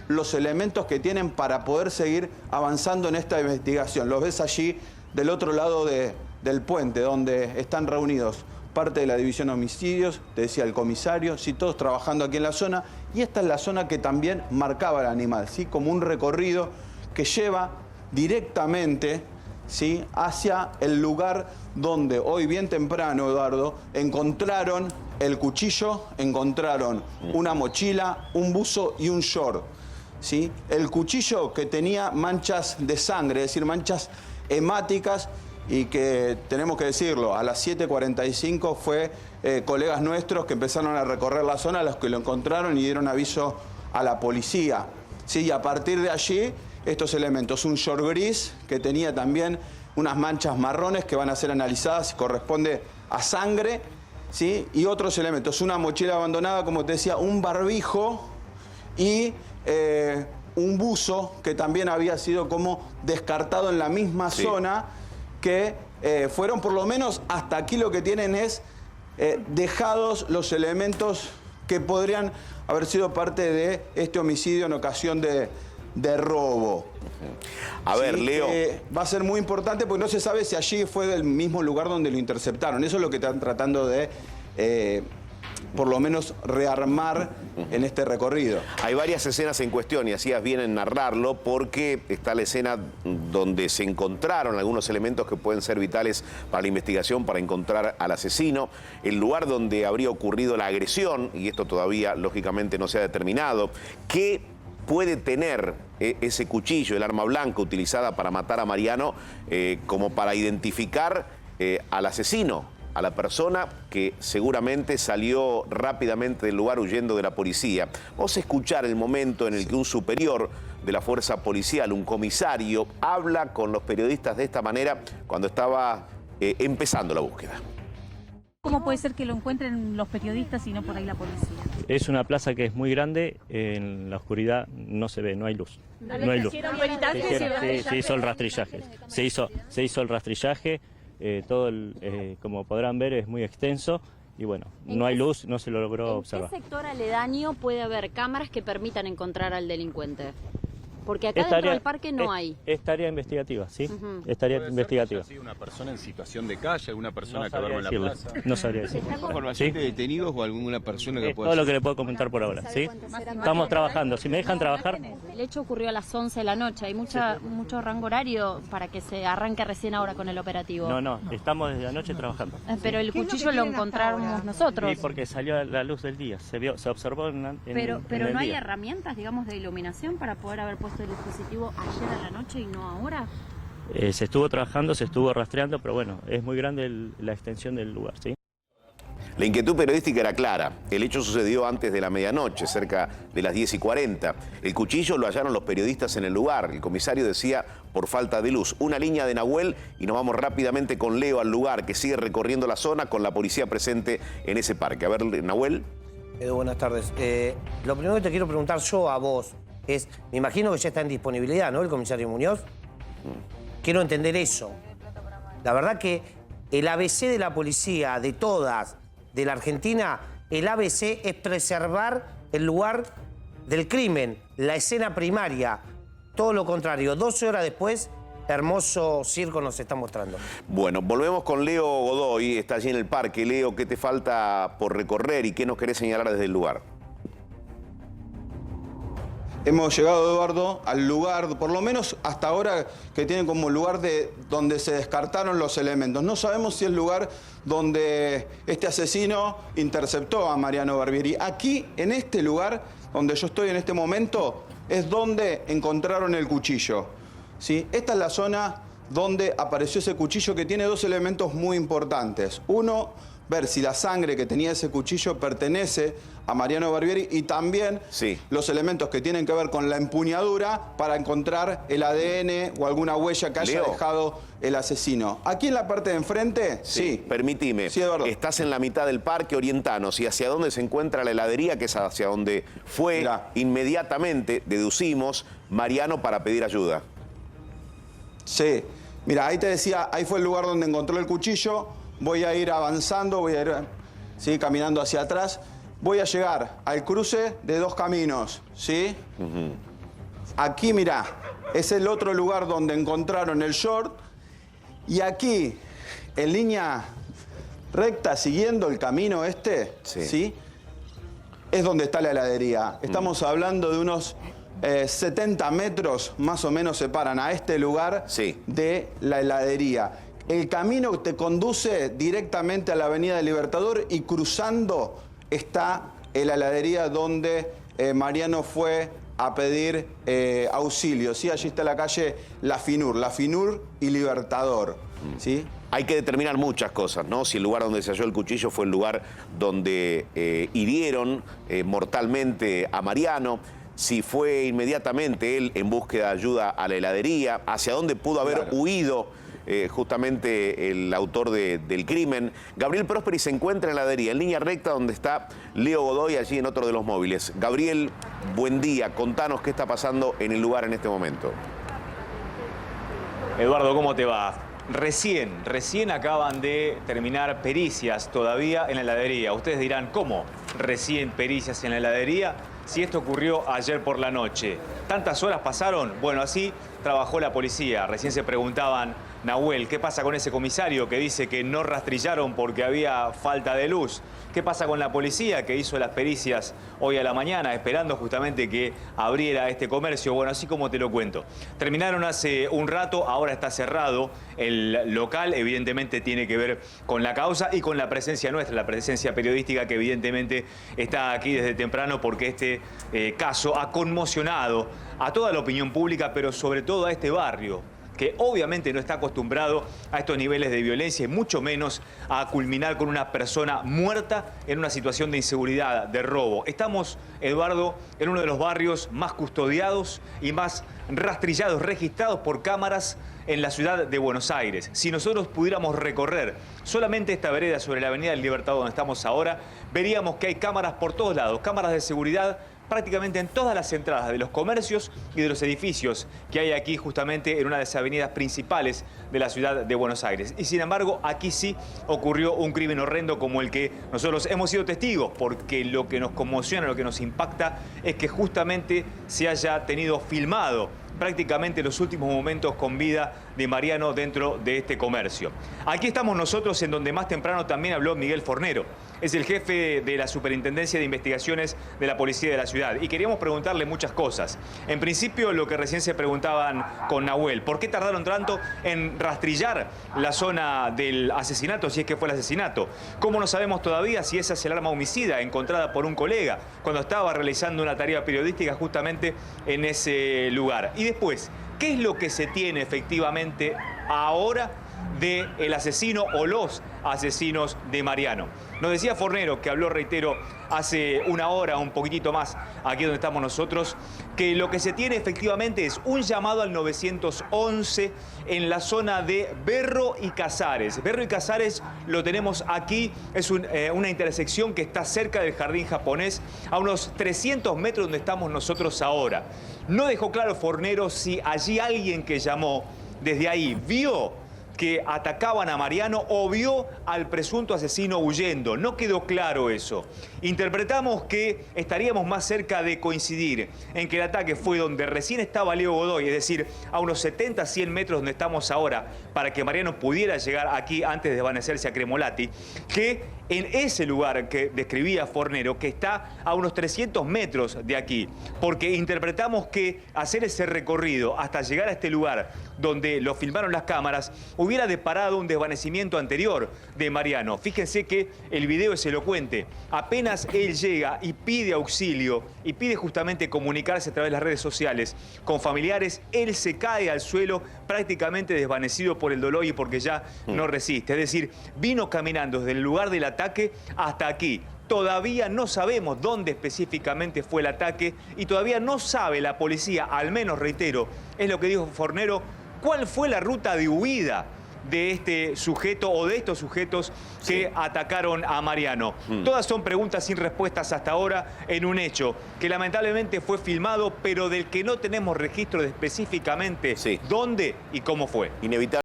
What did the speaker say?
los elementos que tienen para poder seguir avanzando en esta investigación. Los ves allí del otro lado del puente, donde están reunidos parte de la División de Homicidios, te decía el comisario, sí, todos trabajando aquí en la zona. Y esta es la zona que también marcaba el animal, ¿sí? Como un recorrido que lleva directamente, ¿sí?, hacia el lugar donde hoy bien temprano, Eduardo, encontraron el cuchillo, encontraron una mochila, un buzo y un short, ¿sí? El cuchillo que tenía manchas de sangre, es decir, manchas hemáticas, y que, tenemos que decirlo, a las 7:45 fue colegas nuestros que empezaron a recorrer la zona, los que lo encontraron y dieron aviso a la policía, ¿sí? Y a partir de allí, estos elementos, un short gris que tenía también unas manchas marrones que van a ser analizadas si corresponde a sangre, ¿sí? Y otros elementos, una mochila abandonada, como te decía, un barbijo y un buzo que también había sido como descartado en la misma zona, que fueron por lo menos hasta aquí lo que tienen es dejados los elementos que podrían haber sido parte de este homicidio en ocasión de robo. A ver, Leo. Va a ser muy importante porque no se sabe si allí fue del mismo lugar donde lo interceptaron. Eso es lo que están tratando de, por lo menos, rearmar en este recorrido. Hay varias escenas en cuestión y hacías bien en narrarlo porque está la escena donde se encontraron algunos elementos que pueden ser vitales para la investigación, para encontrar al asesino, el lugar donde habría ocurrido la agresión, y esto todavía lógicamente no se ha determinado. ¿Qué puede tener ese cuchillo, el arma blanca utilizada para matar a Mariano, como para identificar al asesino, a la persona que seguramente salió rápidamente del lugar huyendo de la policía? Vamos a escuchar el momento en el que un superior de la fuerza policial, un comisario, habla con los periodistas de esta manera cuando estaba empezando la búsqueda. ¿Cómo puede ser que lo encuentren los periodistas y no por ahí la policía? Es una plaza que es muy grande, en la oscuridad no se ve, no hay luz. No hay luz. Se hizo el rastrillaje. Se hizo el rastrillaje, como podrán ver es muy extenso y bueno, no hay luz, no se lo logró observar. ¿En qué sector aledaño puede haber cámaras que permitan encontrar al delincuente? Porque acá dentro del parque no hay. Es tarea investigativa, ¿sí? Es tarea investigativa. ¿Una persona en situación de calle, alguna persona que duerme en la plaza? No sabría decirlo. ¿Hay información de detenidos o alguna persona que pueda...? Todo lo que le puedo comentar por ahora, ¿sí? Estamos trabajando. Si me dejan trabajar... El hecho ocurrió a las 11 de la noche. Hay mucho rango horario para que se arranque recién ahora con el operativo. No, estamos desde anoche trabajando. Pero el cuchillo lo encontramos nosotros. Sí, porque salió a la luz del día. Se observó en Pero el no hay día. herramientas, digamos, de iluminación para poder haber puesto el dispositivo ayer a la noche y no ahora. Se estuvo trabajando, se estuvo rastreando, pero bueno, es muy grande la extensión del lugar, ¿sí? La inquietud periodística era clara. El hecho sucedió antes de la medianoche, cerca de las 10:40. El cuchillo lo hallaron los periodistas en el lugar. El comisario decía, por falta de luz. Una línea de Nahuel y nos vamos rápidamente con Leo al lugar, que sigue recorriendo la zona con la policía presente en ese parque. A ver, Nahuel. Buenas tardes. Lo primero que te quiero preguntar yo a vos es, me imagino que ya está en disponibilidad, ¿no?, el comisario Muñoz. Quiero entender eso. La verdad que el ABC de la policía, de todas, de la Argentina, el ABC es preservar el lugar del crimen, la escena primaria. Todo lo contrario, 12 horas después, hermoso circo nos está mostrando. Bueno, volvemos con Leo Godoy, está allí en el parque. Leo, ¿qué te falta por recorrer y qué nos querés señalar desde el lugar? Hemos llegado, Eduardo, al lugar, por lo menos hasta ahora, que tienen como lugar donde se descartaron los elementos. No sabemos si es el lugar donde este asesino interceptó a Mariano Barbieri. Aquí, en este lugar, donde yo estoy en este momento, es donde encontraron el cuchillo, ¿sí? Esta es la zona donde apareció ese cuchillo, que tiene dos elementos muy importantes. Uno, ver si la sangre que tenía ese cuchillo pertenece a Mariano Barbieri, y también los elementos que tienen que ver con la empuñadura para encontrar el ADN o alguna huella que haya dejado el asesino. Aquí en la parte de enfrente, sí. Permitime, Eduardo. Estás en la mitad del parque, orientanos, y hacia dónde se encuentra la heladería, que es hacia donde fue inmediatamente, deducimos, Mariano para pedir ayuda. Sí, mira, ahí te decía, ahí fue el lugar donde encontró el cuchillo. Voy a ir avanzando, voy a ir caminando hacia atrás. voy a llegar al cruce de dos caminos, ¿sí? Aquí, mirá, es el otro lugar donde encontraron el short. Y aquí, en línea recta, siguiendo el camino este, ¿sí? Es donde está la heladería. Estamos hablando de unos 70 metros, más o menos, separan a este lugar de la heladería. El camino te conduce directamente a la Avenida del Libertador y cruzando está la heladería donde Mariano fue a pedir auxilio, ¿sí? Allí está la calle La Finur y Libertador, ¿sí? Hay que determinar muchas cosas, ¿no? Si el lugar donde se halló el cuchillo fue el lugar donde hirieron mortalmente a Mariano, si fue inmediatamente él en búsqueda de ayuda a la heladería, hacia dónde pudo haber huido justamente el autor del crimen. Gabriel Prosperi se encuentra en la heladería, en línea recta donde está Leo Godoy, allí en otro de los móviles. Gabriel, buen día, contanos qué está pasando en el lugar en este momento. Eduardo, ¿cómo te va? Recién acaban de terminar pericias todavía en la heladería. Ustedes dirán, ¿cómo recién pericias en la heladería? Si esto ocurrió ayer por la noche. ¿Tantas horas pasaron? Bueno, así trabajó la policía. Recién se preguntaban, Nahuel, ¿qué pasa con ese comisario que dice que no rastrillaron porque había falta de luz? ¿Qué pasa con la policía que hizo las pericias hoy a la mañana esperando justamente que abriera este comercio? Bueno, así como te lo cuento. Terminaron hace un rato, ahora está cerrado el local. Evidentemente tiene que ver con la causa y con la presencia nuestra, la presencia periodística que evidentemente está aquí desde temprano porque este caso ha conmocionado a toda la opinión pública, pero sobre todo a este barrio, que obviamente no está acostumbrado a estos niveles de violencia y mucho menos a culminar con una persona muerta en una situación de inseguridad, de robo. Estamos, Eduardo, en uno de los barrios más custodiados y más rastrillados, registrados por cámaras en la ciudad de Buenos Aires. Si nosotros pudiéramos recorrer solamente esta vereda sobre la Avenida del Libertador donde estamos ahora, veríamos que hay cámaras por todos lados, cámaras de seguridad prácticamente en todas las entradas de los comercios y de los edificios que hay aquí justamente en una de las avenidas principales de la ciudad de Buenos Aires. Y sin embargo, aquí sí ocurrió un crimen horrendo como el que nosotros hemos sido testigos, porque lo que nos conmociona, lo que nos impacta es que justamente se haya tenido filmado prácticamente los últimos momentos con vida de Mariano dentro de este comercio. Aquí estamos nosotros en donde más temprano también habló Miguel Fornero. Es el jefe de la Superintendencia de Investigaciones de la Policía de la Ciudad. Y queríamos preguntarle muchas cosas. En principio, lo que recién se preguntaban con Nahuel. ¿Por qué tardaron tanto en rastrillar la zona del asesinato, si es que fue el asesinato? ¿Cómo no sabemos todavía si esa es el arma homicida encontrada por un colega cuando estaba realizando una tarea periodística justamente en ese lugar? Y después, ¿qué es lo que se tiene efectivamente ahora del asesino o los asesinos de Mariano? Nos decía Fornero, que habló, reitero, hace una hora, un poquitito más, aquí donde estamos nosotros, que lo que se tiene efectivamente es un llamado al 911 en la zona de Berro y Casares. Berro y Casares lo tenemos aquí, es una intersección que está cerca del Jardín Japonés, a unos 300 metros donde estamos nosotros ahora. No dejó claro Fornero si allí alguien que llamó desde ahí vio que atacaban a Mariano o vio al presunto asesino huyendo. No quedó claro eso. Interpretamos que estaríamos más cerca de coincidir en que el ataque fue donde recién estaba Leo Godoy, es decir, a unos 70, 100 metros donde estamos ahora, para que Mariano pudiera llegar aquí antes de desvanecerse a Cremolati, que en ese lugar que describía Fornero, que está a unos 300 metros de aquí, porque interpretamos que hacer ese recorrido hasta llegar a este lugar donde lo filmaron las cámaras hubiera deparado un desvanecimiento anterior de Mariano. Fíjense que el video es elocuente. Apenas él llega y pide auxilio y pide justamente comunicarse a través de las redes sociales con familiares, él se cae al suelo prácticamente desvanecido por el dolor y porque ya no resiste. Es decir, vino caminando desde el lugar del ataque hasta aquí. Todavía no sabemos dónde específicamente fue el ataque y todavía no sabe la policía, al menos reitero, es lo que dijo Fornero, cuál fue la ruta de huida de este sujeto o de estos sujetos que atacaron a Mariano. Todas son preguntas sin respuestas hasta ahora en un hecho que lamentablemente fue filmado, pero del que no tenemos registro de específicamente dónde y cómo fue. Inevitable.